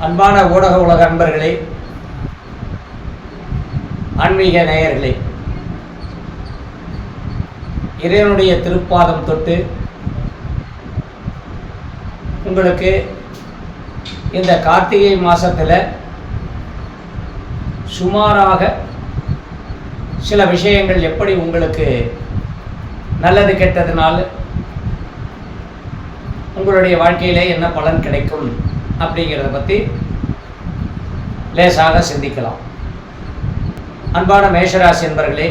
அன்பான ஊடக உலக அன்பர்களே, ஆன்மீக நேயர்களே, இறைவனுடைய திருப்பாதம் தொட்டு உங்களுக்கு இந்த கார்த்திகை மாதத்தில் சுமாராக சில விஷயங்கள் எப்படி உங்களுக்கு நல்லது கெட்டதுனால உங்களுடைய வாழ்க்கையிலே என்ன பலன் கிடைக்கும் அப்படிங்கிறத பற்றி லேசாக சிந்திக்கலாம். அன்பான மேஷராசி என்பர்களே,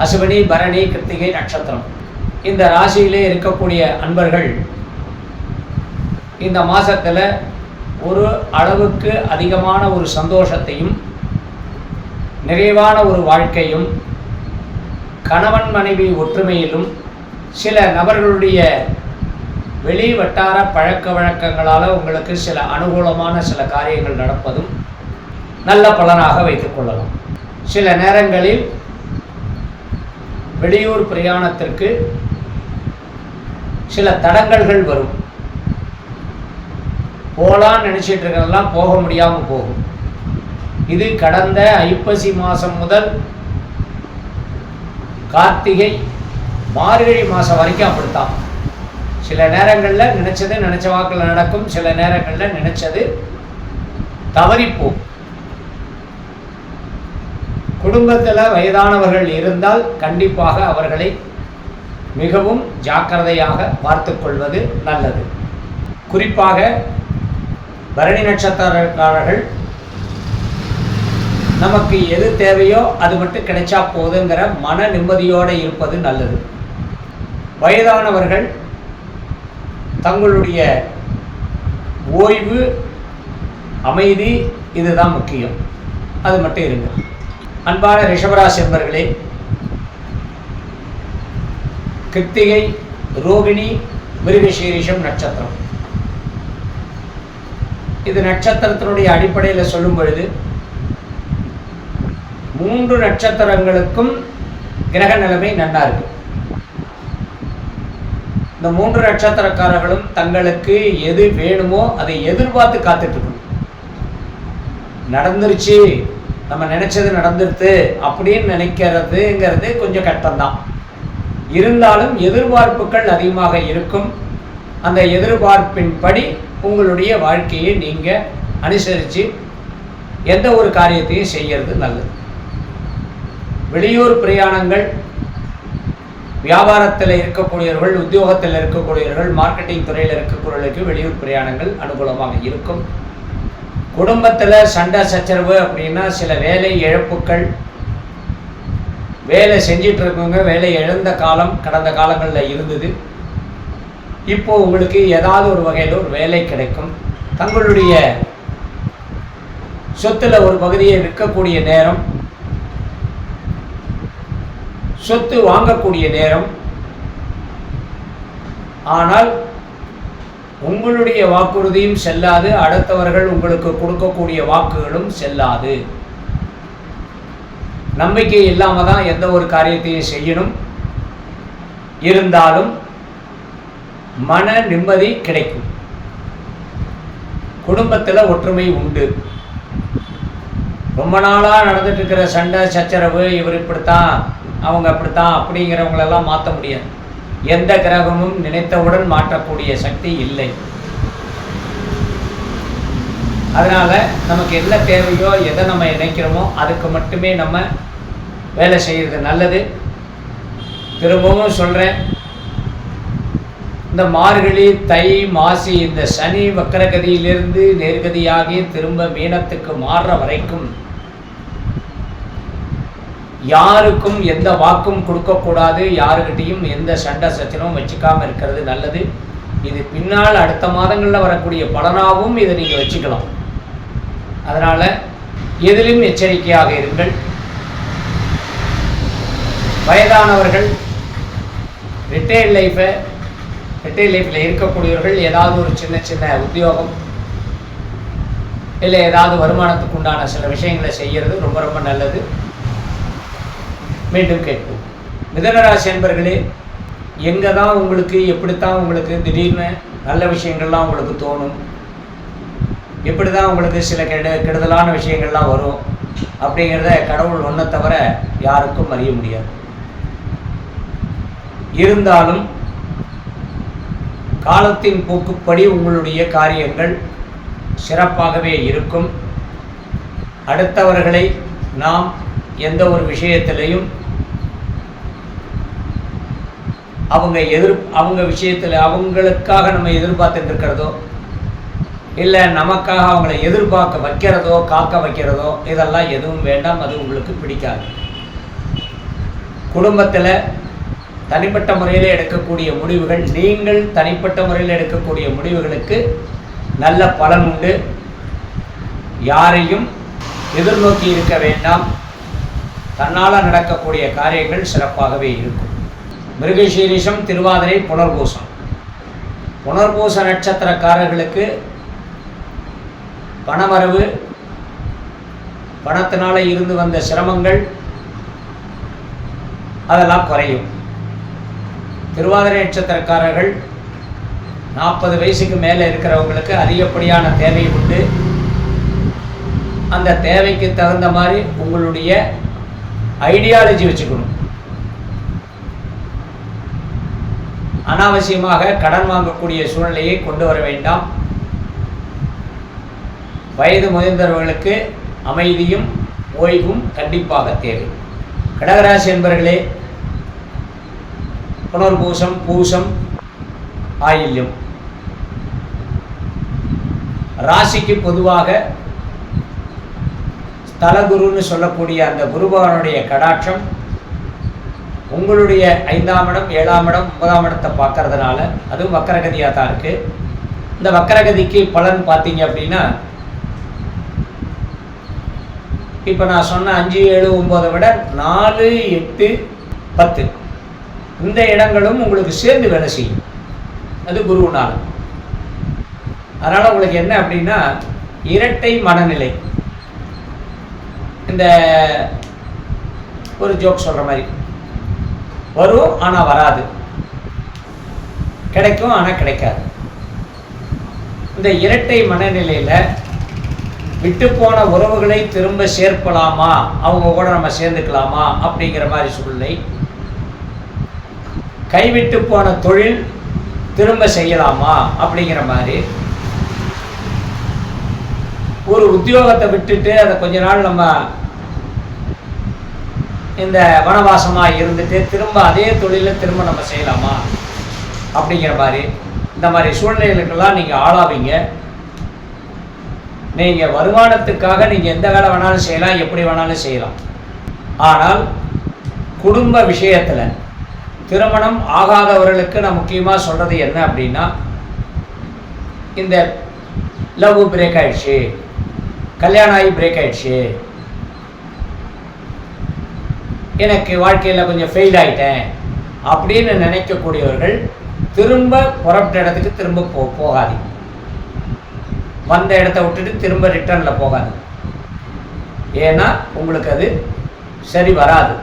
அசுவினி, பரணி, கிருத்திகை நட்சத்திரம் இந்த ராசியிலே இருக்கக்கூடிய அன்பர்கள் இந்த மாதத்தில் ஒரு அளவுக்கு அதிகமான ஒரு சந்தோஷத்தையும் நிறைவான ஒரு வாழ்க்கையும் கணவன் மனைவி ஒற்றுமையிலும் சில நபர்களுடைய வெளி வட்டார பழக்க வழக்கங்களால் உங்களுக்கு சில அனுகூலமான சில காரியங்கள் நடப்பதும் நல்ல பலனாக வைத்துக் கொள்ளலாம். சில நேரங்களில் வெளியூர் பிரயாணத்திற்கு சில தடங்கல்கள் வரும். போகலான்னு நினச்சிட்டு இருக்கிறதெல்லாம் போக முடியாமல் போகும். இது கடந்த ஐப்பசி மாதம் முதல் கார்த்திகை மார்கழி மாதம் வரைக்கும் அப்படித்தான். சில நேரங்களில் நினச்சது நினச்ச வாக்கில் நடக்கும், சில நேரங்களில் நினச்சது தவறிப்போம். குடும்பத்தில் வயதானவர்கள் இருந்தால் கண்டிப்பாக அவர்களை மிகவும் ஜாக்கிரதையாக பார்த்து கொள்வது நல்லது. குறிப்பாக பரணி நட்சத்திரக்காரர்கள் நமக்கு எது தேவையோ அது மட்டும் கிடைச்சா போதுங்கிற மன நிம்மதியோடு இருப்பது நல்லது. வயதானவர்கள் தங்களுடைய ஓய்வு, அமைதி இதுதான் முக்கியம். அது மட்டும் இருங்க. அன்பான ரிஷபராசி என்பர்களே, கிருத்திகை, ரோகிணி, மிருகசீரிஷம் நட்சத்திரம் இது நட்சத்திரத்தினுடைய அடிப்படையில் சொல்லும் பொழுது 3 நட்சத்திரங்களுக்கும் கிரக நிலைமை நன்னா இருக்கு. இந்த 3 நட்சத்திரக்காரர்களும் தங்களுக்கு எது வேணுமோ அதை எதிர்பார்த்து காத்துட்டு இருக்கணும். நடந்துருச்சு, நம்ம நினைச்சது நடந்துருது அப்படின்னு நினைக்கிறதுங்கிறது கொஞ்சம் கஷ்டம்தான். இருந்தாலும் எதிர்பார்ப்புகள் அதிகமாக இருக்கும். அந்த எதிர்பார்ப்பின்படி உங்களுடைய வாழ்க்கையை நீங்கள் அனுசரித்து எந்த ஒரு காரியத்தையும் செய்கிறது நல்லது. வெளியூர் பிரயாணங்கள், வியாபாரத்தில் இருக்கக்கூடியவர்கள், உத்தியோகத்தில் இருக்கக்கூடியவர்கள், மார்க்கெட்டிங் துறையில் இருக்கக்கூடியவர்களுக்கு வெளியூர் பிரயாணங்கள் அனுகூலமாக இருக்கும். குடும்பத்தில் சண்டை சச்சரவு அப்படின்னா சில வேலை இழப்புகள், வேலை செஞ்சிட்டு இருக்கவங்க வேலை இழந்த காலம் கடந்த காலங்களில் இருந்தது. இப்போது உங்களுக்கு ஏதாவது ஒரு வகையில் ஒரு வேலை கிடைக்கும். தங்களுடைய சொத்தில் ஒரு பகுதியை விற்கக்கூடிய நேரம், சொத்து வாங்கக்கூடிய நேரம். ஆனால் உங்களுடைய வாக்குறுதியும் செல்லாது, அடுத்தவர்கள் உங்களுக்கு கொடுக்கக்கூடிய வாக்குகளும் செல்லாது. நம்பிக்கை இல்லாமல் தான் எந்த ஒரு காரியத்தையும் செய்யணும். இருந்தாலும் மன நிம்மதி கிடைக்கும். குடும்பத்தில் ஒற்றுமை உண்டு. ரொம்ப நாளாக நடந்துட்டு இருக்கிற சண்டை சச்சரவு, இவர் இப்படித்தான் அவங்க அப்படித்தான் அப்படிங்கிறவங்களெல்லாம் மாற்ற முடியாது. எந்த கிரகமும் நினைத்தவுடன் மாற்றக்கூடிய சக்தி இல்லை. அதனால் நமக்கு என்ன தேவையோ, எதை நம்ம நினைக்கிறோமோ அதுக்கு மட்டுமே நம்ம வேலை செய்கிறது நல்லது. திரும்பவும் சொல்கிறேன், இந்த மார்கழி, தை, மாசி, இந்த சனி வக்கரகதியிலிருந்து நேர்கதியாகி திரும்ப மீனத்துக்கு மாறுற வரைக்கும் யாருக்கும் எந்த வாக்கும் கொடுக்கக்கூடாது. யாருக்கிட்டையும் எந்த சண்டை சச்சரவும் வச்சுக்காமல் இருக்கிறது நல்லது. இது பின்னால் அடுத்த மாதங்களில் வரக்கூடிய பலனாகவும் இதை நீங்கள் வச்சுக்கலாம். அதனால் எதிலும் எச்சரிக்கையாக இருங்கள். வயதானவர்கள், ரிட்டையர்ட் லைஃப்பில் இருக்கக்கூடியவர்கள் ஏதாவது ஒரு சின்ன சின்ன உத்தியோகம் இல்லை ஏதாவது வருமானத்துக்கு உண்டான சில விஷயங்களை செய்கிறது ரொம்ப ரொம்ப நல்லது. மீண்டும் கேட்போம். மிதுன ராசி அன்பர்களே, எங்கே தான் உங்களுக்கு எப்படித்தான் உங்களுக்கு திடீர்னு நல்ல விஷயங்கள்லாம் உங்களுக்கு தோணும். இப்படி தான் உங்களுக்கு சில கெடுதலான விஷயங்கள்லாம் வரும். அப்படிங்கிறத கடவுள் ஒன்றை தவிர யாருக்கும் அறிய முடியாது. இருந்தாலும் காலத்தின் போக்குப்படி உங்களுடைய காரியங்கள் சிறப்பாகவே இருக்கும். அடுத்தவர்களை நாம் எந்த ஒரு விஷயத்திலையும் அவங்க விஷயத்தில் அவங்களுக்காக நம்ம எதிர்பார்த்துட்டு இருக்கிறதோ இல்லை நமக்காக அவங்களை எதிர்பார்க்க வைக்கிறதோ காக்க வைக்கிறதோ இதெல்லாம் எதுவும் வேண்டாம். அது உங்களுக்கு பிடிக்காது. குடும்பத்தில் தனிப்பட்ட முறையில் எடுக்கக்கூடிய முடிவுகள், நீங்கள் தனிப்பட்ட முறையில் எடுக்கக்கூடிய முடிவுகளுக்கு நல்ல பலன் உண்டு. யாரையும் எதிர்நோக்கி இருக்க வேண்டாம். தன்னால் நடக்கக்கூடிய காரியங்கள் சிறப்பாகவே இருக்கும். மிருகசீரிஷம், திருவாதிரை, புனர்பூசம். புனர்பூச நட்சத்திரக்காரர்களுக்கு பணவரவு, பணத்தினால இருந்து வந்த சிரமங்கள் அதெல்லாம் குறையும். திருவாதிரை நட்சத்திரக்காரர்கள் 40 வயசுக்கு மேலே இருக்கிறவங்களுக்கு அதிகப்படியான தேவை உண்டு. அந்த தேவைக்கு தகுந்த மாதிரி உங்களுடைய ஐடியாலஜி வச்சுக்கணும். அனாவசியமாக கடன் வாங்கக்கூடிய சூழ்நிலையை கொண்டு வர வேண்டாம். வயது முதிர்ந்தவர்களுக்கு அமைதியும் ஓய்வும் கண்டிப்பாக தேவை. கடகராசி என்பவர்களே, புனர்பூசம், பூசம், ஆயில்யம் ராசிக்கு பொதுவாக ஸ்தலகுருன்னு சொல்லக்கூடிய அந்த குருபகவானுடைய கடாட்சம் உங்களுடைய 5ஆம் இடம், 7ஆம் இடம், 9ஆம் இடத்தை பார்க்கறதுனால அதுவும் வக்கரகதியாக தான் இருக்குது. இந்த வக்கரகதிக்கு பலன் பார்த்தீங்க அப்படின்னா, இப்போ நான் சொன்ன 5, 7, 9 விட 4, 8, 10 இந்த இடங்களும் உங்களுக்கு சேர்ந்து வேலை செய்யும். அது குருவினால். அதனால் உங்களுக்கு என்ன அப்படின்னா, இரட்டை மனநிலை. இந்த ஒரு ஜோக் சொல்கிற மாதிரி, வரும் ஆனால் வராது, கிடைக்கும் ஆனால் கிடைக்காது. இந்த இரட்டை மனநிலையில் விட்டு போன உறவுகளை திரும்ப சேர்க்கலாமா, அவங்க கூட நம்ம சேர்ந்துக்கலாமா அப்படிங்கிற மாதிரி சூழ்நிலை. கைவிட்டு போன தொழில் திரும்ப செய்யலாமா அப்படிங்கிற மாதிரி. ஒரு உத்தியோகத்தை விட்டுட்டு அதை கொஞ்ச நாள் நம்ம இந்த வனவாசமாக இருந்துட்டு திரும்ப அதே தொழிலை திரும்ப நம்ம செய்யலாமா அப்படிங்கிற மாதிரி. இந்த மாதிரி சூழ்நிலைகளுக்கெல்லாம் நீங்கள் ஆளாவீங்க. நீங்கள் வருமானத்துக்காக நீங்கள் எந்த வேலை வேணாலும் செய்யலாம், எப்படி வேணாலும் செய்யலாம். ஆனால் குடும்ப விஷயத்தில் திருமணம் ஆகாதவர்களுக்கு நான் முக்கியமாக சொல்கிறது என்ன அப்படின்னா, இந்த லவ் பிரேக் ஆகிடுச்சு, கல்யாணம் ஆகி பிரேக் ஆகிடுச்சு, எனக்கு வாழ்க்கையில் கொஞ்சம் ஃபெயில் ஆகிட்டேன் அப்படின்னு நினைக்கக்கூடியவர்கள் திரும்ப புறப்பட்ட இடத்துக்கு திரும்ப போகாதீங்க. வந்த இடத்த விட்டுட்டு திரும்ப ரிட்டர்னில் போகாது. ஏன்னா உங்களுக்கு அது சரி வராது.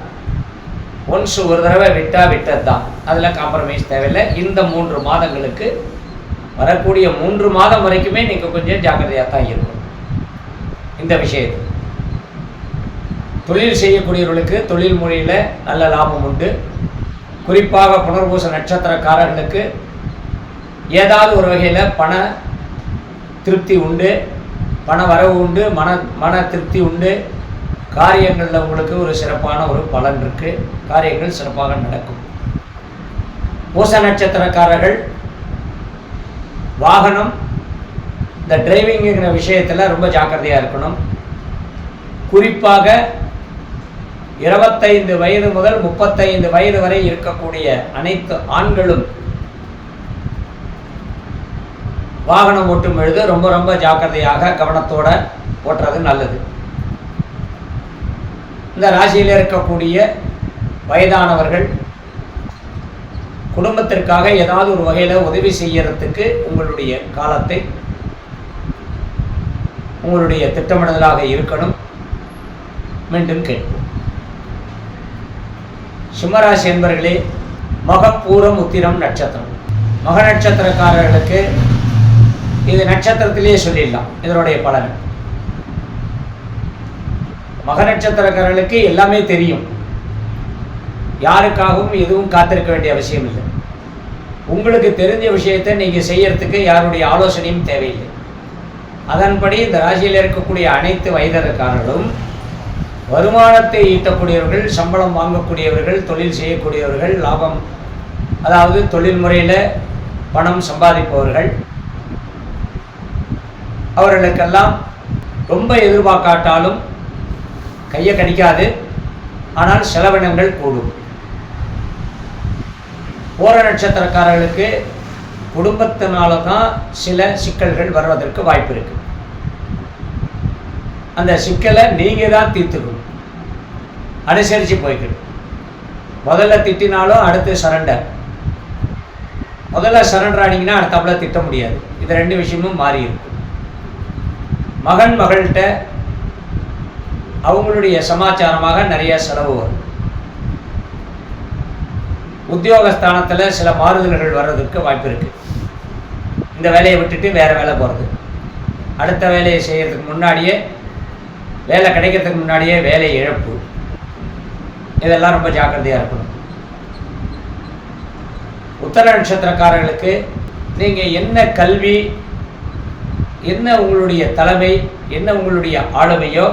ஒன்ஸ் ஒரு தடவை விட்டது தான், அதில் காம்ப்ரமைஸ் தேவையில்லை. இந்த 3 மாதங்களுக்கு வரக்கூடிய 3 மாதம் வரைக்குமே நீங்கள் கொஞ்சம் ஜாக்கிரதையாக தான் இருக்கணும். இந்த விஷயத்தில் தொழில் செய்யக்கூடியவர்களுக்கு தொழில் முறையில் நல்ல லாபம் உண்டு. குறிப்பாக புனர்பூச நட்சத்திரக்காரர்களுக்கு ஏதாவது ஒரு வகையில் பண திருப்தி உண்டு, பண வரவு உண்டு, மன திருப்தி உண்டு. காரியங்களில் உங்களுக்கு ஒரு சிறப்பான ஒரு பலன் இருக்குது. காரியங்கள் சிறப்பாக நடக்கும். பூச நட்சத்திரக்காரர்கள் வாகனம், இந்த டிரைவிங்குங்கிற விஷயத்தில் ரொம்ப ஜாக்கிரதையாக இருக்கணும். குறிப்பாக 25 வயது முதல் 35 வயது வரை இருக்கக்கூடிய அனைத்து ஆண்களும் வாகனம் ஓட்டும் பொழுது ரொம்ப ரொம்ப ஜாக்கிரதையாக கவனத்தோட ஓட்டுறது நல்லது. இந்த ராசியில் இருக்கக்கூடிய வயதானவர்கள் குடும்பத்திற்காக ஏதாவது ஒரு வகையில் உதவி செய்யறதுக்கு உங்களுடைய காலத்தை உங்களுடைய திட்டமிடுதலாக இருக்கணும். மீண்டும் கேட்போம். சிம்மராசி என்பவர்களே, மகம், பூரம், உத்திரம் நட்சத்திரம் மக நட்சத்திரக்காரர்களுக்கு இது நட்சத்திரத்திலேயே சொல்லிடலாம் இதனுடைய பலன். மக நட்சத்திரக்காரர்களுக்கு எல்லாமே தெரியும், யாருக்காகவும் எதுவும் காத்திருக்க வேண்டிய அவசியம் இல்லை. உங்களுக்கு தெரிஞ்ச விஷயத்தை நீங்கள் செய்யறதுக்கு யாருடைய ஆலோசனையும் தேவையில்லை. அதன்படி இந்த ராசியில் இருக்கக்கூடிய அனைத்து வயதினருக்காரர்களும் வருமானத்தை ஈட்டக்கூடியவர்கள், சம்பளம் வாங்கக்கூடியவர்கள், தொழில் செய்யக்கூடியவர்கள், லாபம் அதாவது தொழில் முறையில் பணம் சம்பாதிப்பவர்கள், அவர்களுக்கெல்லாம் ரொம்ப எதிர்பார்க்காட்டாலும் கையை கடிக்காது, ஆனால் செலவினங்கள் கூடும். போர நட்சத்திரக்காரர்களுக்கு குடும்பத்தினால தான் சில சிக்கல்கள் வருவதற்கு வாய்ப்பு இருக்கு. அந்த சிக்கலை நீங்கள் தான் தீர்த்துக்கணும், அனுசரித்து போய்க்கணும். முதல்ல திட்டினாலும் அடுத்து சரண்டர். முதல்ல சரண்டர் ஆனீங்கன்னா அடுத்தாப்புல திட்ட முடியாது. இது ரெண்டு விஷயமும் மாறி இருக்கும். மகன் மகள்கிட்ட அவங்களுடைய சமாச்சாரமாக நிறைய செலவு வரும். உத்தியோகஸ்தானத்தில் சில மாறுதல்கள் வர்றதுக்கு வாய்ப்பு இருக்குது. இந்த வேலையை விட்டுட்டு வேறு வேலை போகிறது, அடுத்த வேலையை செய்கிறதுக்கு முன்னாடியே, வேலை கிடைக்கிறதுக்கு முன்னாடியே வேலை இழப்பு, இதெல்லாம் ரொம்ப ஜாக்கிரதையாக இருக்கணும். உத்தர நட்சத்திரக்காரர்களுக்கு நீங்கள் என்ன கல்வி, என்ன உங்களுடைய தலைமை, என்ன உங்களுடைய ஆளுமையோ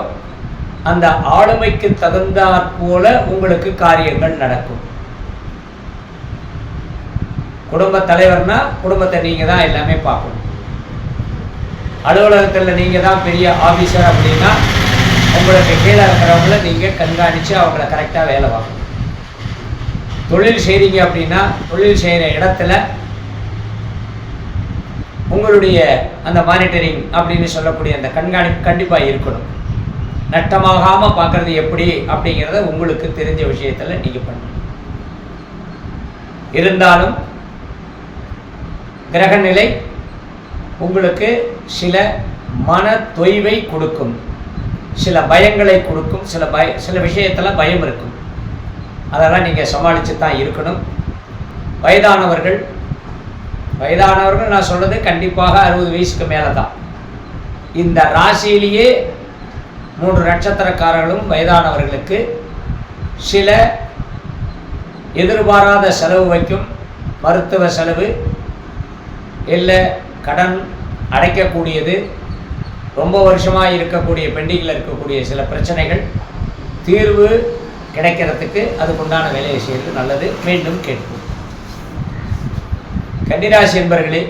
அந்த ஆளுமைக்கு தகுந்தாற் போல உங்களுக்கு காரியங்கள் நடக்கும். குடும்ப தலைவர்னா குடும்பத்தை நீங்கள் தான் எல்லாமே பார்க்கணும். அலுவலகத்தில் நீங்கள் தான் பெரிய ஆஃபீஸர் அப்படின்னா உங்களுக்கு கீழே இருக்கிறவங்கள நீங்கள் கண்காணித்து அவங்கள கரெக்டாக வேலை பார்க்கணும். தொழில் செய்கிறீங்க அப்படின்னா தொழில் செய்கிற இடத்துல உங்களுடைய அந்த மானிட்டரிங் அப்படின்னு சொல்லக்கூடிய அந்த கண்காணிப்பு கண்டிப்பாக இருக்கணும். நட்டமாகாமல் பார்க்குறது எப்படி அப்படிங்கிறத உங்களுக்கு தெரிஞ்ச விஷயத்தில் நீங்கள் பண்ணணும். இருந்தாலும் கிரகநிலை உங்களுக்கு சில மன தொய்வை கொடுக்கும், சில பயங்களை கொடுக்கும், சில விஷயத்தில் பயம் இருக்கும். அதெல்லாம் நீங்கள் சமாளித்து தான் இருக்கணும். வயதானவர்கள் நான் சொல்கிறது கண்டிப்பாக 60 வயசுக்கு மேலே தான். இந்த ராசியிலேயே 3 நட்சத்திரக்காரர்களும் வயதானவர்களுக்கு சில எதிர்பாராத செலவு வைக்கும். மருத்துவ செலவு, இல்லை கடன் அடைக்கக்கூடியது, ரொம்ப வருஷமாக இருக்கக்கூடிய பெண்டிங்கில் இருக்கக்கூடிய சில பிரச்சனைகள் தீர்வு கிடைக்கிறதுக்கு அதுக்குண்டான வேலையை செய்வது நல்லது. மீண்டும் கேட்போம். கன்னிராசி என்பர்களே,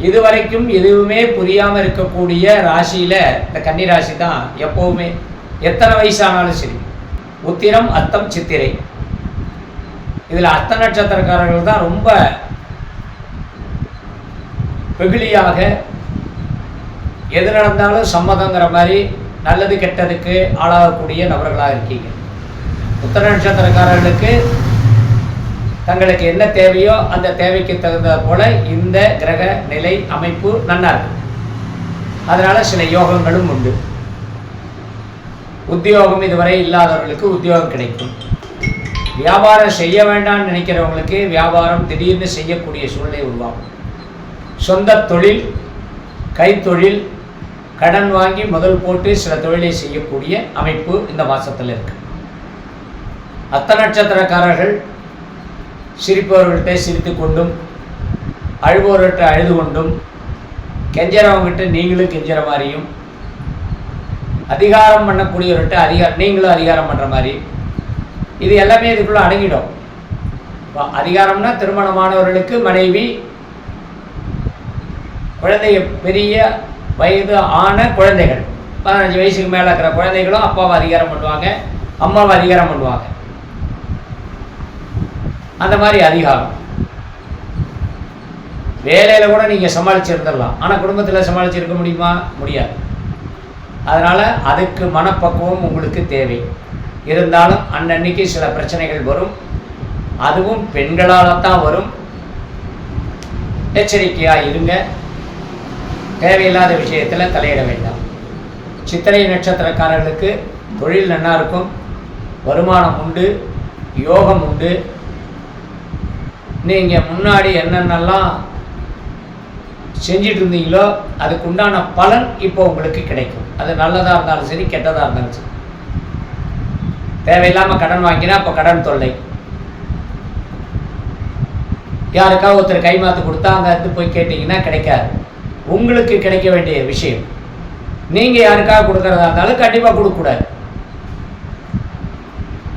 இதுவரைக்கும் எதுவுமே புரியாமல் இருக்கக்கூடிய ராசியில் இந்த கன்னிராசி தான் எப்போவுமே, எத்தனை வயசானாலும் சரி. உத்திரம், அத்தம், சித்திரை, இதில் அத்த நட்சத்திரக்காரர்கள் தான் ரொம்ப வெகுளியாக எது நடந்தாலும் சம்மதங்கிற மாதிரி நல்லது கெட்டதுக்கு ஆளாகக்கூடிய நபர்களாக இருக்கீங்க. உத்தர நட்சத்திரக்காரர்களுக்கு தங்களுக்கு என்ன தேவையோ அந்த தேவைக்கு தகுந்த போல இந்த கிரக நிலை அமைப்பு நல்லா இருக்கு. அதனால் சில யோகங்களும் உண்டு. உத்தியோகம் இதுவரை இல்லாதவர்களுக்கு உத்தியோகம் கிடைக்கும். வியாபாரம் செய்ய வேண்டாம்னு நினைக்கிறவங்களுக்கு வியாபாரம் திடீர்னு செய்யக்கூடிய சூழ்நிலை உருவாகும். சொந்த தொழில், கைத்தொழில், கடன் வாங்கி முதல் போட்டு சில தொழிலை செய்யக்கூடிய அமைப்பு இந்த மாதத்தில் இருக்கு. அத்த நட்சத்திரக்காரர்கள் சிரிப்பவர்கள்ட்ட சிரித்து கொண்டும், அழுபவர்கிட்ட அழுது கொண்டும், கெஞ்சறவங்ககிட்ட நீங்களும் கெஞ்சற மாதிரியும், அதிகாரம் பண்ணக்கூடியவர்கிட்ட நீங்களும் அதிகாரம் பண்ணுற மாதிரி, இது எல்லாமே இதுக்குள்ளே அடங்கிடும். அதிகாரம்னா திருமணமானவர்களுக்கு மனைவி, குழந்தைய பெரிய வயது ஆன குழந்தைகள், 15 வயசுக்கு மேலே இருக்கிற குழந்தைகளும் அப்பாவை அதிகாரம் பண்ணுவாங்க, அம்மாவை அதிகாரம் பண்ணுவாங்க. அந்த மாதிரி அதிகாரம் வேலையில் கூட நீங்கள் சமாளிச்சிருந்துடலாம், ஆனால் குடும்பத்தில் சமாளிச்சிருக்க முடியுமா? முடியாது. அதனால் அதுக்கு மனப்பக்குவம் உங்களுக்கு தேவை. இருந்தாலும் அன்னன்னைக்கு சில பிரச்சனைகள் வரும், அதுவும் பெண்களால் தான் வரும். எச்சரிக்கையாக இருங்க, தேவையில்லாத விஷயத்தில் தலையிட வேண்டாம். சித்திரை நட்சத்திரக்காரர்களுக்கு தொழில் நல்லா இருக்கும், வருமானம் உண்டு, யோகம் உண்டு. நீங்கள் முன்னாடி என்னென்னலாம் செஞ்சிட்டு இருந்தீங்களோ அதுக்கு உண்டான பலன் இப்போ உங்களுக்கு கிடைக்கும். அது நல்லதாக இருந்தாலும் சரி, கெட்டதாக இருந்தாலும் சரி. தேவையில்லாமல் கடன் வாங்கினா அப்போ கடன் தொல்லை. யாருக்காவது ஒருத்தர் கைமாத்து கொடுத்தா அங்கே இருந்து போய் கேட்டிங்கன்னா கிடைக்காது. உங்களுக்கு கிடைக்க வேண்டிய விஷயம். நீங்கள் யாருக்காக கொடுக்குறதா இருந்தாலும் கண்டிப்பாக கொடுக்கக்கூடாது.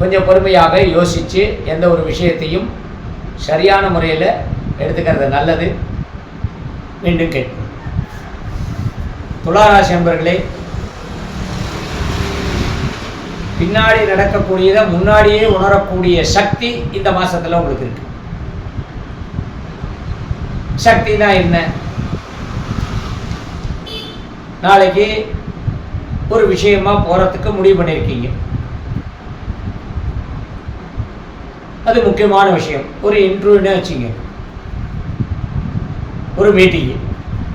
கொஞ்சம் பொறுமையாக யோசித்து எந்த ஒரு விஷயத்தையும் சரியான முறையில் எடுத்துக்கிறது நல்லது. மீண்டும் கேட்போம். துளாராசி நண்பர்களே, பின்னாடி நடக்கக்கூடியதை முன்னாடியே உணரக்கூடிய சக்தி இந்த மாசத்துல உங்களுக்கு இருக்கு. சக்தினா என்ன? நாளைக்கு ஒரு விஷயமா போறதுக்கு முடிவு பண்ணியிருக்கீங்க. அது முக்கியமான விஷயம். ஒரு இன்டர்வியூன்னு வச்சுங்க, ஒரு மீட்டிங்கு,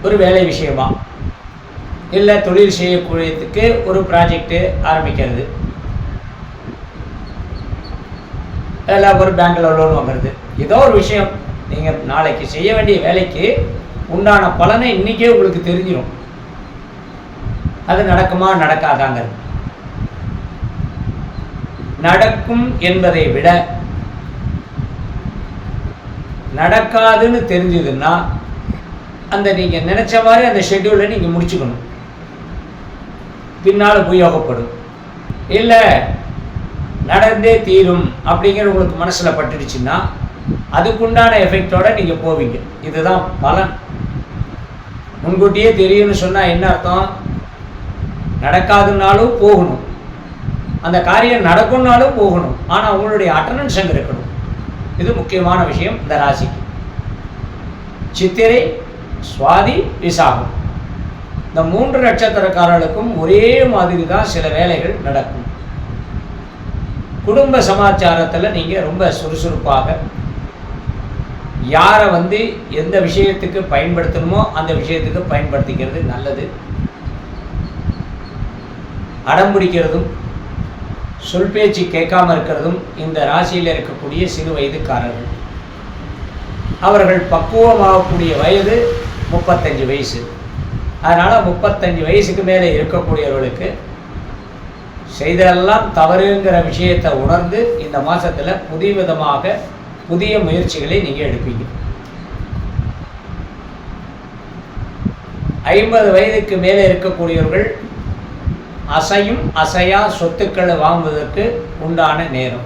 ஒரு வேலை விஷயமா, இல்லை தொழில் செய்யக்கூடியதுக்கு ஒரு ப்ராஜெக்டு ஆரம்பிக்கிறது, இல்லை ஒரு பேங்க்கில் லோன் வாங்குறது, ஏதோ ஒரு விஷயம். நீங்கள் நாளைக்கு செய்ய வேண்டிய வேலைக்கு உண்டான பலனை இன்றைக்கே உங்களுக்கு தெரிஞ்சிடும். அது நடக்குமா நடக்காதாங்கிறது. நடக்கும் என்பதை விட நடக்காதுன்னு தெரிஞ்சதுன்னா அந்த நீங்கள் நினச்ச மாதிரி அந்த ஷெட்யூலை நீங்கள் முடிச்சுக்கணும். பின்னால் உபயோகப்படும். இல்லை நடந்தே தீரும் அப்படிங்கிற உங்களுக்கு மனசில் பட்டுடுச்சுன்னா அதுக்குண்டான எஃபெக்டோடு நீங்கள் போவீங்க. இதுதான் பலன். முன்கூட்டியே தெரியும்னு சொன்னால் என்ன அர்த்தம்? நடக்காதுன்னாலும் போகணும், அந்த காரியம் நடக்கும்னாலும் போகணும். ஆனால் உங்களுடைய அட்டெண்டன்ஸ் அங்கே இருக்கணும். இது முக்கியமான விஷயம் இந்த ராசிக்கு. சித்திரை, சுவாதி, விசாகம் இந்த 3 நட்சத்திரக்காரர்களுக்கும் ஒரே மாதிரி தான் சில வேலைகள் நடக்கும். குடும்ப சமாச்சாரத்தில் நீங்கள் ரொம்ப சுறுசுறுப்பாக யாரை எந்த விஷயத்துக்கு பயன்படுத்தணுமோ அந்த விஷயத்துக்கு பயன்படுத்திக்கிறது நல்லது. அடம்பிடிக்கிறதும் சொல் பேச்சு கேட்காம இருக்கிறதும் இந்த ராசியில் இருக்கக்கூடிய சிறு வயதுக்காரர்கள். அவர்கள் பக்குவமாகக்கூடிய வயது 35 வயசு. அதனால் 35 வயசுக்கு மேலே இருக்கக்கூடியவர்களுக்கு செய்தெல்லாம் தவறுங்கிற விஷயத்தை உணர்ந்து இந்த மாதத்தில் புதிய விதமாக புதிய முயற்சிகளை நீங்கள் எடுப்பீங்க. 50 வயதுக்கு மேலே இருக்கக்கூடியவர்கள் அசையும் அசையா சொத்துக்களை வாங்குவதற்கு உண்டான நேரம்.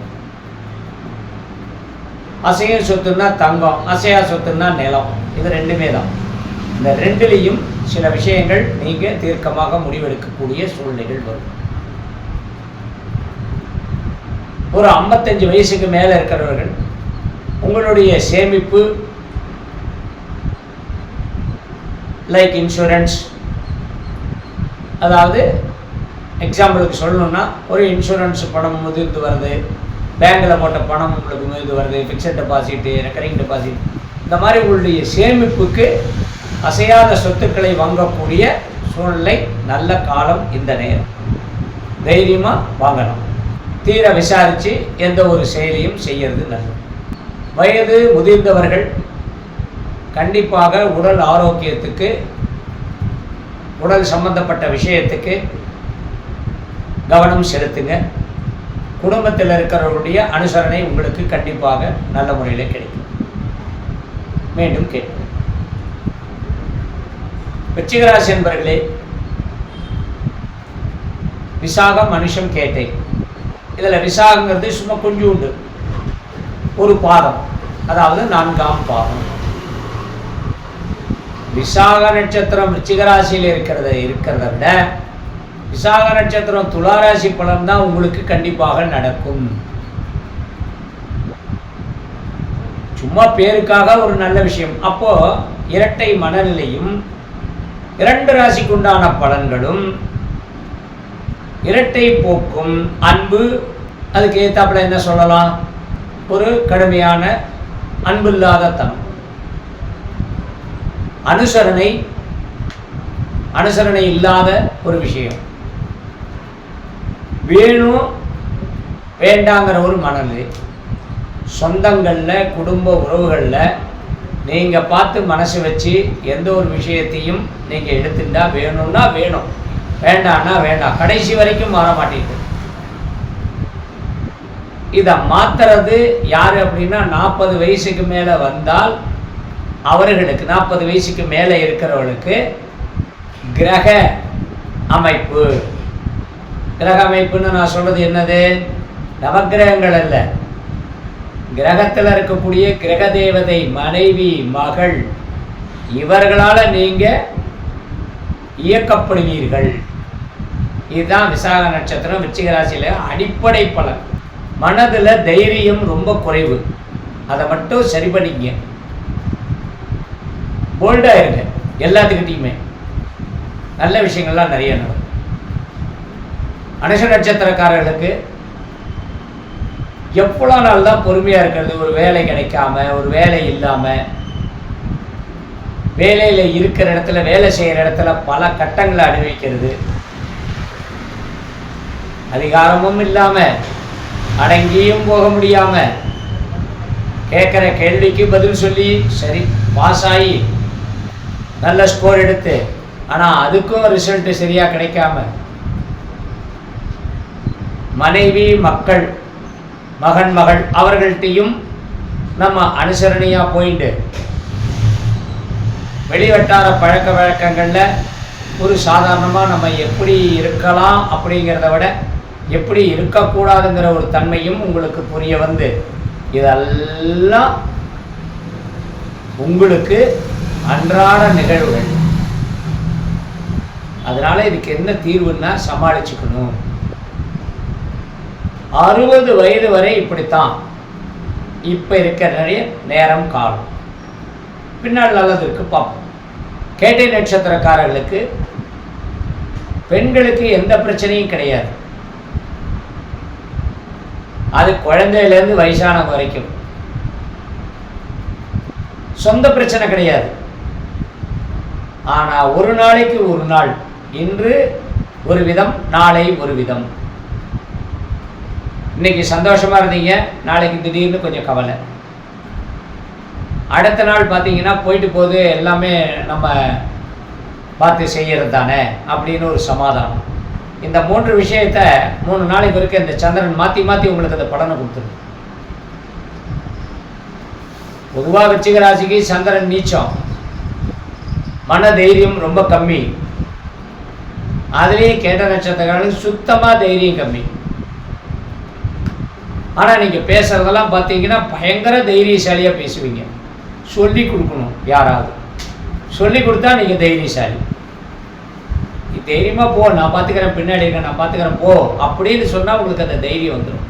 அசையும் சொத்துன்னா தங்கம், அசையா சொத்துன்னா நிலம். இது ரெண்டுமே தான். இந்த ரெண்டுலேயும் சில விஷயங்கள் நீங்கள் தீர்க்கமாக முடிவெடுக்கக்கூடிய சூழ்நிலைகள் வரும். ஒரு 55 வயசுக்கு மேலே இருக்கிறவர்கள் உங்களுடைய சேமிப்பு, லைக் இன்சூரன்ஸ், அதாவது எக்ஸாம்பிளுக்கு சொல்லணும்னா ஒரு இன்சூரன்ஸ் பணம் முதிர்ந்து வருது, பேங்கில் போட்ட பணம் உங்களுக்கு முதிர்ந்து வருது, ஃபிக்ஸட் டெபாசிட்டு, ரெக்கரிங் டெபாசிட், இந்த மாதிரி உங்களுடைய சேமிப்புக்கு அசையாத சொத்துக்களை வாங்கக்கூடிய சூழ்நிலை நல்ல காலம் இந்த நேரம். தைரியமாக வாங்கலாம். தீர விசாரித்து எந்த ஒரு செயலையும் செய்கிறது நல்லது. வயது முதிர்ந்தவர்கள் கண்டிப்பாக உடல் ஆரோக்கியத்துக்கு, உடல் சம்பந்தப்பட்ட விஷயத்துக்கு கவனம் செலுத்துங்க. குடும்பத்தில் இருக்கிறவருடைய அனுசரணை உங்களுக்கு கண்டிப்பாக நல்ல முறையில் கிடைக்கும். மீண்டும் கேட்போம். விருச்சிகராசி என்பவர்களே, விசாகம், மனுஷம், கேட்டை. இதில் விசாகங்கிறது சும்மா கொஞ்சம் உண்டு, ஒரு பாதம், அதாவது 4ஆம் பாதம். விசாக நட்சத்திரம் விருச்சிகராசியில் இருக்கிறத விட விசாக நட்சத்திரம் துளாராசி பலன் தான் உங்களுக்கு கண்டிப்பாக நடக்கும். சும்மா பேருக்காக ஒரு நல்ல விஷயம். அப்போ இரட்டை மனநிலையும் 2 ராசிக்குண்டான பலன்களும் இரட்டை போக்கும், அன்பு, அதுக்கு ஏத்தாப்புல என்ன சொல்லலாம், ஒரு கடுமையான அன்பில்லாத தனம், அனுசரணை இல்லாத ஒரு விஷயம், வேணும் வேண்டாங்கிற ஒரு மனநிலை, சொந்தங்களில் குடும்ப உறவுகளில் நீங்கள் பார்த்து மனசு வச்சு எந்த ஒரு விஷயத்தையும் நீங்கள் எடுத்துட்டா வேணும்னா வேணும், வேண்டாம்னா வேண்டாம், கடைசி வரைக்கும் மாற மாட்டேங்குது. இதை மாத்துறது யார் அப்படின்னா 40 வயசுக்கு மேலே வந்தால் அவர்களுக்கு, 40 வயசுக்கு மேலே இருக்கிறவர்களுக்கு கிரக அமைப்பு. கிரக அமைப்புன்னு நான் சொல்றது என்னது? நவக்கிரகங்கள் அல்ல, கிரகத்தில் இருக்கக்கூடிய கிரக தேவதை, மனைவி, மகள், இவர்களால் நீங்கள் இயக்கப்படுவீர்கள். இதுதான் விசாக நட்சத்திரம் விருச்சிக ராசியில் அடிப்படை பலன். மனதில் தைரியம் ரொம்ப குறைவு, அதை மட்டும் சரி பண்ணிங்க. போல்டாக இருங்க, எல்லாத்துக்கிட்டையுமே நல்ல விஷயங்கள்லாம் நிறைய நடக்கும். அனுஷ நட்சத்திரக்காரர்களுக்கு எவ்வளோ நாள் தான் பொறுமையாக இருக்கிறது? ஒரு வேலை கிடைக்காம, ஒரு வேலை இல்லாமல், வேலையில் இருக்கிற இடத்துல, வேலை செய்கிற இடத்துல பல கட்டங்களை அனுபவிக்கிறது, அதிகாரமும் இல்லாமல், அடங்கியும் போக முடியாமல், கேட்குற கேள்விக்கு பதில் சொல்லி சரி பாஸ் ஆகி நல்ல ஸ்கோர் எடுத்து, ஆனால் அதுக்கும் ரிசல்ட்டு சரியாக கிடைக்காம, மனைவி, மக்கள், மகன், மகள் அவர்கள்ட்டையும் நம்ம அனுசரணையாக போயிட்டு வெளிவட்டார பழக்க வழக்கங்களில் ஒரு சாதாரணமாக நம்ம எப்படி இருக்கலாம் அப்படிங்கிறத விட எப்படி இருக்கக்கூடாதுங்கிற ஒரு தன்மையும் உங்களுக்கு புரிய வந்து, இதெல்லாம் உங்களுக்கு அன்றாட நிகழ்வுகள். அதனால இதுக்கு என்ன தீர்வுன்னா சமாளிச்சுக்கணும். 60 வயது வரை இப்படித்தான் இப்போ இருக்கிற நிறைய நேரம் காலம், பின்னால் நல்லது இருக்கு பார்ப்போம். கேட்டை நட்சத்திரக்காரர்களுக்கு பெண்களுக்கு எந்த பிரச்சனையும் கிடையாது. அது குழந்தையிலேருந்து வயசானவங்க வரைக்கும் சொந்த பிரச்சனை கிடையாது. ஆனால் ஒரு நாளைக்கு ஒரு நாள், இன்று ஒரு விதம், நாளை ஒரு விதம். இன்னைக்கு சந்தோஷமாக இருந்தீங்க, நாளைக்கு திடீர்னு கொஞ்சம் கவலை. அடுத்த நாள் பார்த்தீங்கன்னா போயிட்டு போது எல்லாமே நம்ம பார்த்து செய்கிறது தானே அப்படின்னு ஒரு சமாதானம். இந்த 3 விஷயத்தை 3 நாளைக்கு இருக்க இந்த சந்திரன் மாற்றி மாற்றி உங்களுக்கு அந்த பலனை கொடுத்துருக்கு. பொதுவாக விருச்சிக ராசிக்கு சந்திரன் நீச்சம், மன தைரியம் ரொம்ப கம்மி. அதுலேயே கேட்ட நட்சத்திரங்களுக்கு சுத்தமாக தைரியம் கம்மி. ஆனால் நீங்கள் பேசுகிறதெல்லாம் பார்த்தீங்கன்னா பயங்கர தைரியசாலியாக பேசுவீங்க. சொல்லி கொடுக்கணும், யாராவது சொல்லி கொடுத்தா நீங்கள் தைரியசாலி. தைரியமாக போ, நான் பார்த்துக்கிறேன், பின்னாடி இருக்க நான் பார்த்துக்கிறேன் போ அப்படின்னு சொன்னால் உங்களுக்கு அந்த தைரியம் வந்துடும்.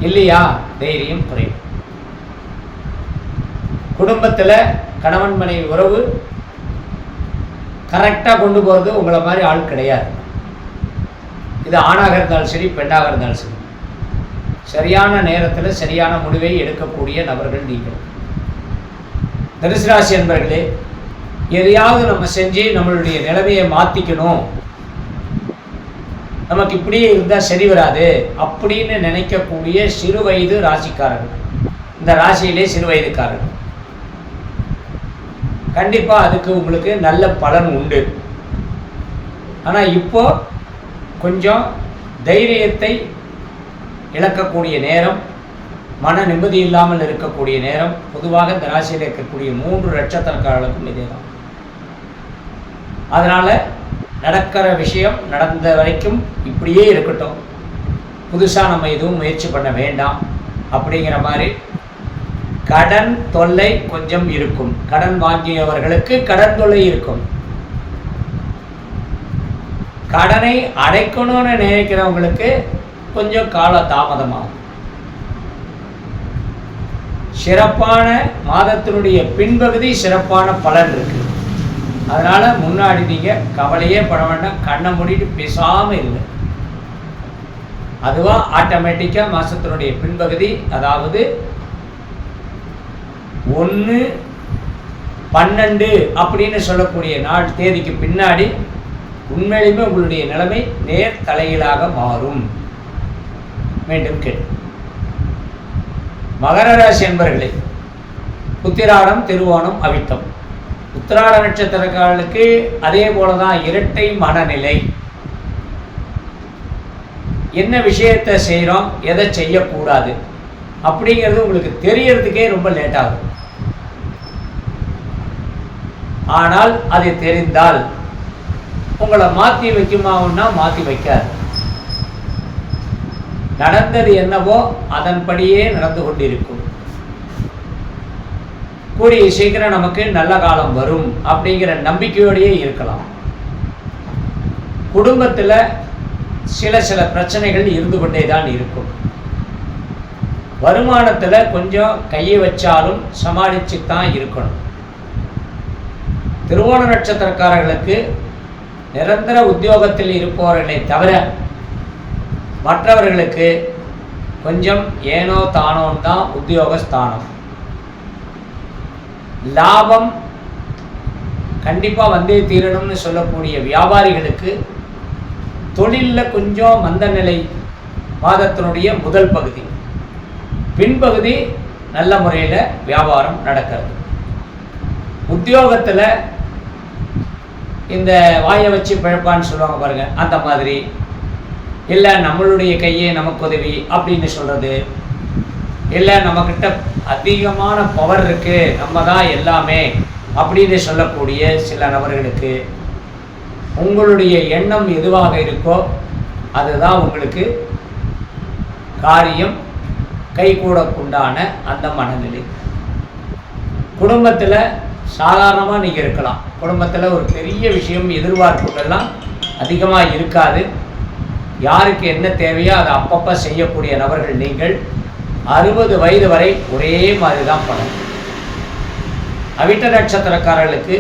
இல்லையா தைரியம் குறையும். குடும்பத்தில் கணவன் மனைவி உறவு கரெக்டாக கொண்டு போகிறது உங்களை மாதிரி ஆள் கிடையாது. இது ஆணாக இருந்தாலும் சரி, பெண்ணாக இருந்தாலும் சரி, சரியான நேரத்தில் சரியான முடிவை எடுக்கக்கூடிய நபர்கள் நீங்கள். தனுசு ராசி என்பவர்களே, எதையாவது நம்ம செஞ்சு நம்மளுடைய நிலைமையை மாற்றிக்கணும், நமக்கு இப்படியே இருந்தால் சரி வராது அப்படின்னு நினைக்கக்கூடிய சிறு வயது ராசிக்காரர்கள், இந்த ராசியிலே சிறு வயதுக்காரர்கள், கண்டிப்பாக அதுக்கு உங்களுக்கு நல்ல பலன் உண்டு. ஆனால் இப்போ கொஞ்சம் தைரியத்தை இழக்கக்கூடிய நேரம், மன நிம்மதி இல்லாமல் இருக்கக்கூடிய நேரம். பொதுவாக இந்த ராசியில் இருக்கக்கூடிய 3 நட்சத்திரக்காரர்களுக்கும் இதே தான். அதனால் நடக்கிற விஷயம் நடந்த வரைக்கும் இப்படியே இருக்கட்டும், புதுசாக நம்ம எதுவும் முயற்சி பண்ண வேண்டாம் அப்படிங்கிற மாதிரி. கடன் தொல்லை கொஞ்சம் இருக்கும், கடன் வாங்கியவர்களுக்கு கடன் தொல்லை இருக்கும். கடனை அடைக்கணும்னு நினைக்கிறவங்களுக்கு கொஞ்சம் கால தாமதமாகும். சிறப்பான மாதத்தினுடைய பின்பகுதி சிறப்பான பலன் இருக்கு. அதனால முன்னாடி நீங்க கவலையே பட வேண்டாம், கண்ணை மூடிட்டு பேசாம இல்லை. அதுவா ஆட்டோமேட்டிக்கா மாசத்தினுடைய பின்பகுதி, அதாவது 1/12 அப்படின்னு சொல்லக்கூடிய நாள் தேதிக்கு பின்னாடி உண்மையிலுமே உங்களுடைய நிலைமை நேர் தலையிலாக மாறும். மீண்டும் கேட்டு மகர ராசி என்பவர்களே, உத்திராடம், திருவோணம், அவிட்டம். உத்திராட நட்சத்திரக்காரர்களுக்கு அதே போலதான் இரட்டை மனநிலை. என்ன விஷயத்தை செய்கிறோம், எதை செய்யக்கூடாது அப்படிங்கிறது உங்களுக்கு தெரியறதுக்கே ரொம்ப லேட் ஆகும். ஆனால் அது தெரிந்தால் உங்களை மாற்றி வைக்குமாவுன்னா மாற்றி வைக்காது. நடந்தது என்னவோ அதன்படியே நடந்து கொண்டிருக்கும். கூடிய சீக்கிரம் நமக்கு நல்ல காலம் வரும் அப்படிங்கிற நம்பிக்கையோடையே இருக்கலாம். குடும்பத்தில் சில பிரச்சனைகள் இருந்து கொண்டே தான் இருக்கும். வருமானத்தில் கொஞ்சம் கையை வச்சாலும் சமாளித்து தான் இருக்கணும். திருவோண நட்சத்திரக்காரர்களுக்கு நிரந்தர உத்தியோகத்தில் இருப்பவர்களை தவிர மற்றவர்களுக்கு கொஞ்சம் ஏனோ தானோன்னு தான் உத்தியோக ஸ்தானம். லாபம் கண்டிப்பாக வந்தே தீரணும்னு சொல்லக்கூடிய வியாபாரிகளுக்கு தொழிலில் கொஞ்சம் மந்த நிலை மாதத்தினுடைய முதல் பகுதி. பின்பகுதி நல்ல முறையில் வியாபாரம் நடக்கிறது. உத்தியோகத்தில் இந்த வாயை வச்சு பிழப்பான்னு சொல்லுவாங்க பாருங்க, அந்த மாதிரி இல்லை நம்மளுடைய கையே நமக்கு உதவி அப்படின்னு சொல்கிறது, இல்லை நம்மக்கிட்ட அதிகமான பவர் இருக்குது, நம்ம தான் எல்லாமே அப்படின்னு சொல்லக்கூடிய சில நபர்களுக்கு உங்களுடைய எண்ணம் எதுவாக இருக்கோ அதுதான் உங்களுக்கு காரியம் கைகூடக்குண்டான அந்த மனநிலை. குடும்பத்தில் சாதாரணமாக நீங்கள் இருக்கலாம். குடும்பத்தில் ஒரு பெரிய விஷயம் எதிர்பார்ப்புகள்லாம் அதிகமாக இருக்காது. யாருக்கு என்ன தேவையோ அதை அப்பப்போ செய்யக்கூடிய நபர்கள் நீங்கள். 60 வயது வரை ஒரே மாதிரி தான் பணம். அவிட்ட நட்சத்திரக்காரர்களுக்கு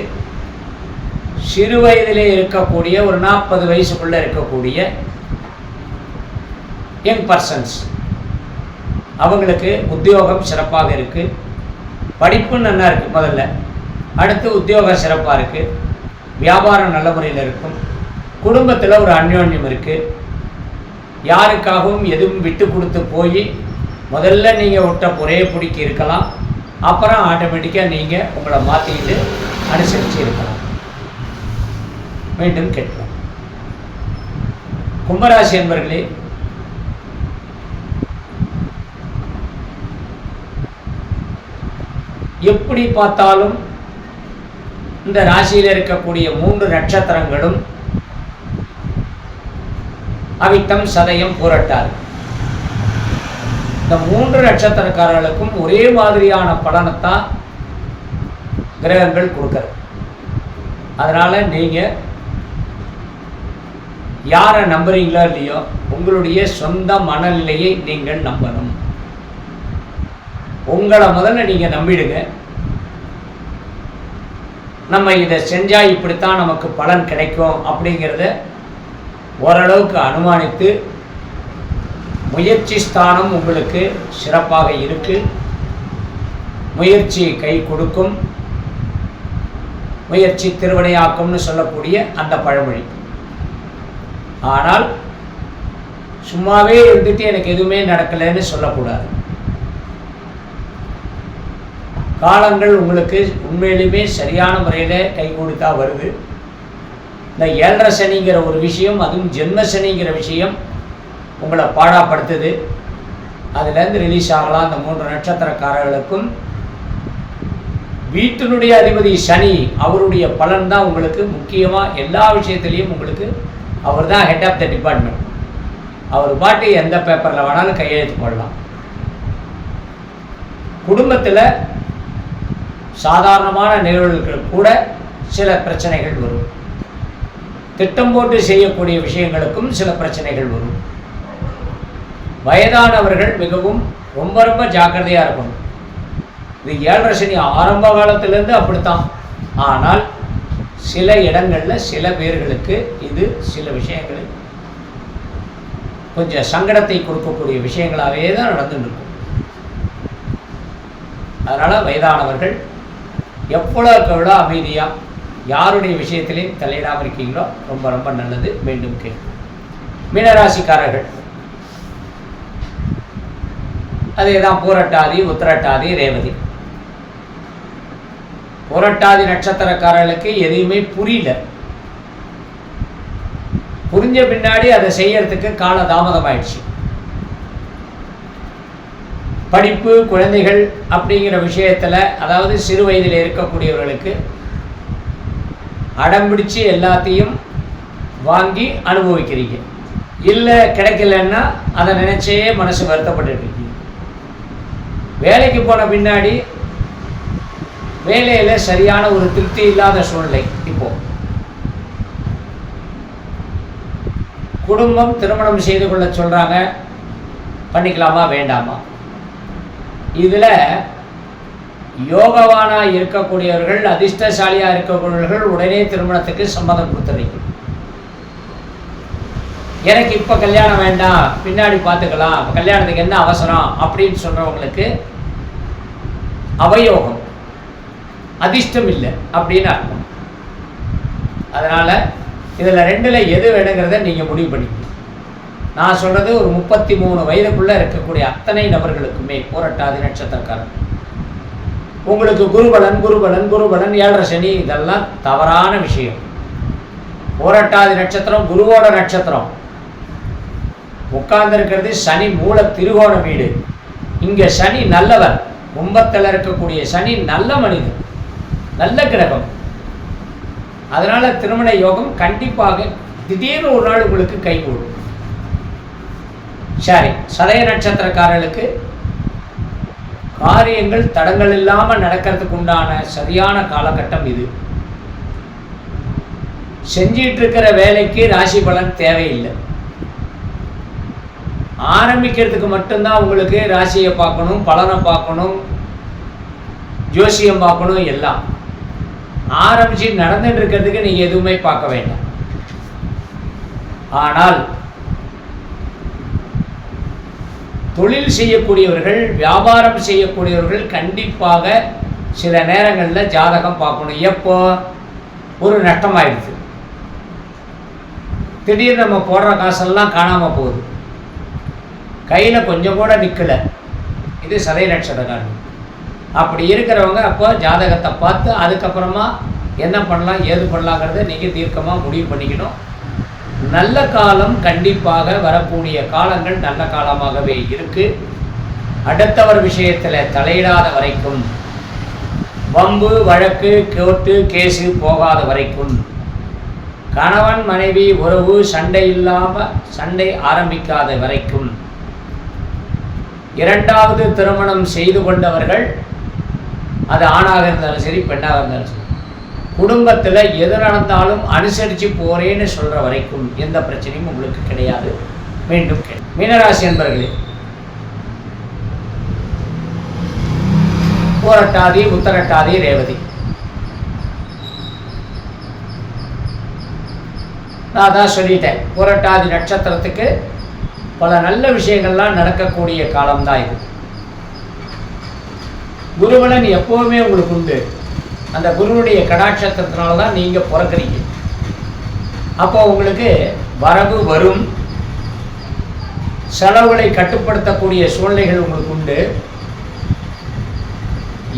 சிறு வயதிலே இருக்கக்கூடிய ஒரு 40 வயசுக்குள்ளே இருக்கக்கூடிய யங் பர்சன்ஸ் அவங்களுக்கு உத்தியோகம் சிறப்பாக இருக்குது. படிப்பு நல்லா இருக்குது முதல்ல, அடுத்து உத்தியோகம் சிறப்பாக இருக்குது, வியாபாரம் நல்ல முறையில் இருக்கும், குடும்பத்தில் ஒரு அந்யோன்யம் இருக்குது. யாருக்காகவும் எதுவும் விட்டு கொடுத்து போய் முதல்ல நீங்கள் விட்ட ஒரே பிடிக்கி இருக்கலாம், அப்புறம் ஆட்டோமேட்டிக்காக நீங்கள் உங்களை மாற்றிக்கிட்டு அனுசரித்து இருக்கலாம். மீண்டும் கேட்கலாம். கும்பராசி என்பர்களே, எப்படி பார்த்தாலும் இந்த ராசியில் இருக்கக்கூடிய 3 நட்சத்திரங்களும் அவிட்டம், சதயம், பூரட்டாதி, இந்த 3 நட்சத்திரக்காரர்களுக்கும் ஒரே மாதிரியான பலனைத்தான் கிரகங்கள் கொடுக்கிறது. அதனால் நீங்கள் யாரை நம்புறீங்களோ இல்லையோ உங்களுடைய சொந்த மனநிலையை நீங்கள் நம்பணும். உங்களை முதல்ல நீங்கள் நம்பிடுங்க. நம்ம இதை செஞ்சால் இப்படித்தான் நமக்கு பலன் கிடைக்கும் அப்படிங்கிறத ஓரளவுக்கு அனுமானித்து முயற்சி ஸ்தானம் உங்களுக்கு சிறப்பாக இருக்கு. முயற்சி கை கொடுக்கும், முயற்சி திருவினையாக்கும்னு சொல்லக்கூடிய அந்த பழமொழி. ஆனால் சும்மாவே இருந்துட்டு எனக்கு எதுவுமே நடக்கலைன்னு சொல்லக்கூடாது. காலங்கள் உங்களுக்கு உண்மையிலுமே சரியான முறையில் கை கொடுத்தா வருது. இந்த 7.5 சனிங்கிற ஒரு விஷயம், அதுவும் ஜென்ம சனிங்கிற விஷயம் உங்களை பாடாப்படுத்துது. அதுலேருந்து ரிலீஸ் ஆகலாம். அந்த 3 நட்சத்திரக்காரர்களுக்கும் வீட்டினுடைய அதிபதி சனி, அவருடைய பலன் தான் உங்களுக்கு முக்கியமாக எல்லா விஷயத்துலேயும். உங்களுக்கு அவர் தான் ஹெட் ஆஃப் த டிபார்ட்மெண்ட். அவர் பாட்டு எந்த பேப்பரில் வேணாலும் கையெழுத்து போடலாம். குடும்பத்தில் சாதாரணமான நிகழ்வுகள் கூட சில பிரச்சனைகள் வரும். திட்டம் போட்டு செய்யக்கூடிய விஷயங்களுக்கும் சில பிரச்சனைகள் வரும். வயதானவர்கள் மிகவும் ரொம்ப ஜாக்கிரதையாக இருக்கணும். இது 7.5 சனி ஆரம்ப காலத்திலேருந்து அப்படித்தான். ஆனால் சில இடங்களில் சில பேர்களுக்கு இது சில விஷயங்களில் கொஞ்சம் சங்கடத்தை கொடுக்கக்கூடிய விஷயங்களாகவே தான் நடந்துட்டு இருக்கும். அதனால் வயதானவர்கள் எவ்வளோக்கு எவ்வளோ அமைதியாக யாருடைய விஷயத்திலையும் தலையிடாமல் இருக்கீங்களோ ரொம்ப நல்லது. மீண்டும் கேள்வி. மீனராசிக்காரர்கள் அதே தான் பூரட்டாதி, உத்திரட்டாதி, ரேவதி புரட்டாதி நட்சத்திரக்காரர்களுக்கு எதையுமே புரியல. புரிஞ்ச பின்னாடி அதை செய்யறதுக்கு கால தாமதம் ஆயிடுச்சு. படிப்பு, குழந்தைகள் அப்படிங்கிற விஷயத்தில், அதாவது சிறு வயதில் இருக்கக்கூடியவர்களுக்கு அடம்பிடிச்சு எல்லாத்தையும் வாங்கி அனுபவிக்கிறீங்க. இல்லை கிடைக்கலன்னா அதை நினைச்சே மனசு வருத்தப்பட்டு இருக்கீங்க. வேலைக்கு போன பின்னாடி வேலையில் சரியான ஒரு திருப்தி இல்லாத சூழ்நிலை. இப்போ குடும்பம் திருமணம் செய்து கொள்ள சொல்கிறாங்க, பண்ணிக்கலாமா வேண்டாமா? இதில் யோகவானாக இருக்கக்கூடியவர்கள், அதிர்ஷ்டசாலியாக இருக்கக்கூடியவர்கள் உடனே திருமணத்துக்கு சம்மதம் கொடுத்துறீங்க. எனக்கு இப்போ கல்யாணம் வேண்டாம், பின்னாடி பார்த்துக்கலாம், கல்யாணத்துக்கு என்ன அவசரம் அப்படின்னு சொல்கிறவங்களுக்கு அவயோகம், அதிர்ஷ்டம் இல்லை அப்படின்னு அர்த்தம். அதனால் இதில் ரெண்டில் எது வேணுங்கிறத நீங்கள் முடிவு பண்ணிக்கணும். நான் சொல்கிறது ஒரு 33 வயதுக்குள்ளே இருக்கக்கூடிய அத்தனை நபர்களுக்குமே, புரட்டாதி நட்சத்திரக்காரன், உங்களுக்கு குருபலன் குருபலன் குருபலன் 7.5 சனி, இதெல்லாம் தவறான விஷயம். புரட்டாதி நட்சத்திரம் குருவோட நட்சத்திரம். உட்கார்ந்துருக்கிறது சனி மூல திருகோண வீடு. இங்கே சனி நல்லவர், கும்பத்தில் இருக்கக்கூடிய சனி நல்ல மனிதன், நல்ல கிரகம். அதனால திருமண யோகம் கண்டிப்பாக திடீர்னு ஒரு நாள் உங்களுக்கு கைகூடும். சரி, சதய நட்சத்திரக்காரர்களுக்கு காரியங்கள் தடங்கள் இல்லாமல் நடக்கிறதுக்கு உண்டான சரியான காலகட்டம் இது. செஞ்சிட்டு இருக்கிற வேலைக்கு ராசி பலன் தேவையில்லை. ஆரம்பிக்கிறதுக்கு மட்டும்தான் உங்களுக்கு ராசியை பார்க்கணும், பலனை பார்க்கணும், ஜோசியம் பார்க்கணும். எல்லாம் ஆரம்பிச்சு நடந்துட்டு இருக்கிறதுக்கு நீங்க எதுவுமே பார்க்க வேண்டாம். ஆனால் தொழில் செய்யக்கூடியவர்கள், வியாபாரம் செய்யக்கூடியவர்கள் கண்டிப்பாக சில நேரங்களில் ஜாதகம் பார்க்கணும். எப்போ ஒரு நஷ்டமாயிடுது, திடீர்னு நம்ம போடுற காசெல்லாம் காணாமல் போகுது, கையில் கொஞ்சம் கூட நிற்கலை, இது சதய நட்சத்திரக்காரன். அப்படி இருக்கிறவங்க அப்போ ஜாதகத்தை பார்த்து அதுக்கப்புறமா என்ன பண்ணலாம் ஏது பண்ணலாங்கிறத நீங்கள் தீர்க்கமாக முடிவு பண்ணிக்கணும். நல்ல காலம் கண்டிப்பாக வரக்கூடிய காலங்கள் நல்ல காலமாகவே இருக்கு. அடுத்தவர் விஷயத்தில் தலையிடாத வரைக்கும், வம்பு வழக்கு கோர்ட்டு கேஸு போகாத வரைக்கும், கணவன் மனைவி உறவு சண்டை ஆரம்பிக்காத வரைக்கும், இரண்டாவது திருமணம் செய்து கொண்டவர்கள், அது ஆணாக இருந்தாலும் சரி பெண்ணாக இருந்தாலும் சரி, குடும்பத்தில் எது நடந்தாலும் அனுசரித்து போறேன்னு சொல்கிற வரைக்கும் எந்த பிரச்சனையும் உங்களுக்கு கிடையாது. மீண்டும் மீனராசி என்பர்களே, பூரட்டாதி உத்தரட்டாதி ரேவதி, நான் தான் சொல்லிட்டேன். பூரட்டாதி நட்சத்திரத்துக்கு பல நல்ல விஷயங்கள்லாம் நடக்கக்கூடிய காலம்தான் இது. குருபலன் எப்போவுமே உங்களுக்கு உண்டு. அந்த குருவுடைய கடாட்சத்தினால தான் நீங்கள் பிறக்கிறீங்க. அப்போ உங்களுக்கு வரவு வரும், செலவுகளை கட்டுப்படுத்தக்கூடிய சூழ்நிலைகள் உங்களுக்கு உண்டு.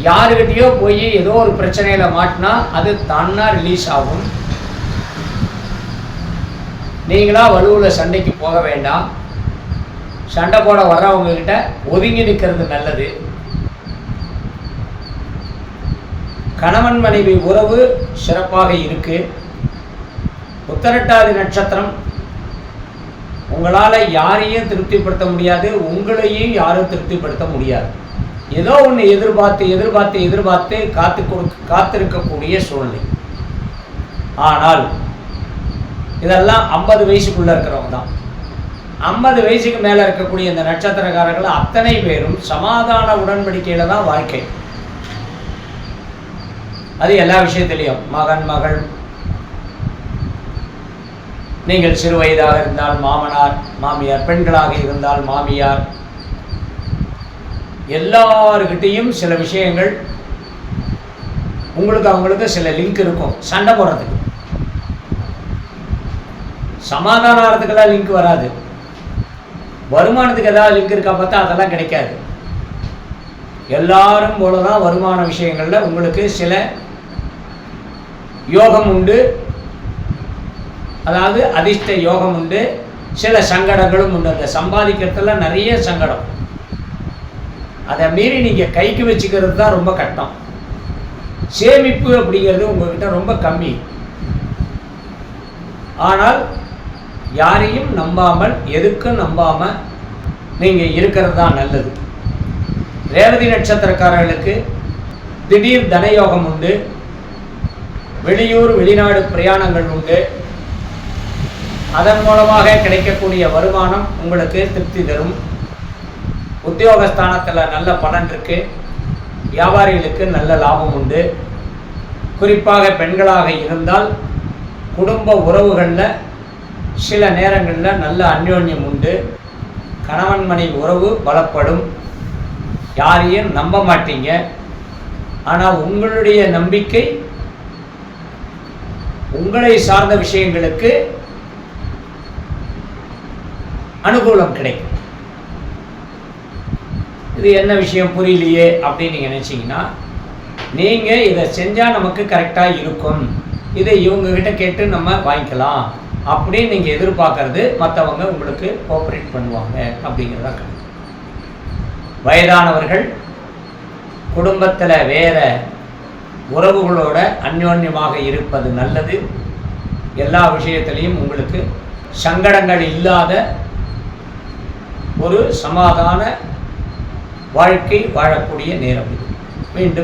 யாருக்கிட்டையோ போய் ஏதோ ஒரு பிரச்சனையில் மாட்டினா அது தானா ரிலீஸ் ஆகும். நீங்களா வலுவில் சண்டைக்கு போக வேண்டாம். சண்டை போட வர்றவங்கக்கிட்ட ஒதுங்கி நிற்கிறது நல்லது. கணவன் மனைவி உறவு சிறப்பாக இருக்கு. உத்தரட்டாதி நட்சத்திரம், உங்களால் யாரையும் திருப்திப்படுத்த முடியாது, உங்களையும் யாரும் திருப்திப்படுத்த முடியாது. ஏதோ ஒன்று எதிர்பார்த்து காத்திருக்கக்கூடிய சூழ்நிலை. ஆனால் இதெல்லாம் 50 வயசுக்குள்ளே இருக்கிறவங்க தான். 50 வயசுக்கு மேலே இருக்கக்கூடிய இந்த நட்சத்திரக்காரர்கள் அத்தனை பேரும் சமாதான உடன்படிக்கையில் தான் வாழ்க்கை. அது எல்லா விஷயத்திலையும், மகன் மகள், நீங்கள் சிறு வயதாக இருந்தால் மாமனார் மாமியார், பெண்களாக இருந்தால் மாமியார், எல்லாருக்கிட்டையும் சில விஷயங்கள் உங்களுக்கு அவங்களுக்கு சில லிங்க் இருக்கும். சண்டை போடுறதுக்கு, சமாதானத்துக்கெல்லாம் லிங்க் வராது. வருமானத்துக்கு ஏதாவது லிங்க் இருக்கா பார்த்தா அதெல்லாம் கிடைக்காது. எல்லாரும் போலதான் வருமான விஷயங்களில் உங்களுக்கு சில யோகம் உண்டு, அதாவது அதிர்ஷ்ட யோகம் உண்டு. சில சங்கடங்களும் உண்டு. அந்த சம்பாதிக்கிறதுல நிறைய சங்கடம், அதை மீறி நீங்கள் கைக்கு வச்சுக்கிறது தான் ரொம்ப கஷ்டம். சேமிப்பு அப்படிங்கிறது உங்ககிட்ட ரொம்ப கம்மி. ஆனால் யாரையும் நம்பாமல், எதுக்கும் நம்பாமல் நீங்கள் இருக்கிறது தான் நல்லது. ரேவதி நட்சத்திரக்காரர்களுக்கு திடீர் தனயோகம் உண்டு. வெளியூர் வெளிநாடு பிரயாணங்கள் உண்டு. அதன் மூலமாக கிடைக்கக்கூடிய வருமானம் உங்களுக்கு திருப்தி தரும். உத்தியோகஸ்தானத்தில் நல்ல பலன் இருக்கு. வியாபாரிகளுக்கு நல்ல லாபம் உண்டு. குறிப்பாக பெண்களாக இருந்தால் குடும்ப உறவுகளில் சில நேரங்களில் நல்ல அந்யோன்யம் உண்டு. கணவன் மனைவி உறவு பலப்படும். யாரையும் நம்ப மாட்டீங்க. ஆனால் உங்களுடைய நம்பிக்கை உங்களை சார்ந்த விஷயங்களுக்கு அனுகூலம் கிடைக்கும். இது என்ன விஷயம் புரியலையே அப்படின்னு நீங்கள் நினச்சிங்கன்னா, நீங்கள் இதை செஞ்சால் நமக்கு கரெக்டாக இருக்கும், இதை இவங்ககிட்ட கேட்டு நம்ம வாங்கிக்கலாம் அப்படின்னு நீங்கள் எதிர்பார்க்கறது மற்றவங்க உங்களுக்கு கோஆப்ரேட் பண்ணுவாங்க அப்படிங்கிறதா கருத்து. வயதானவர்கள் குடும்பத்தில் வேற உறவுகளோட அந்யோன்யமாக இருப்பது நல்லது. எல்லா விஷயத்திலையும் உங்களுக்கு சங்கடங்கள் இல்லாத ஒரு சமாதான வாழ்க்கை வாழக்கூடிய நேரம் இது. மீண்டும்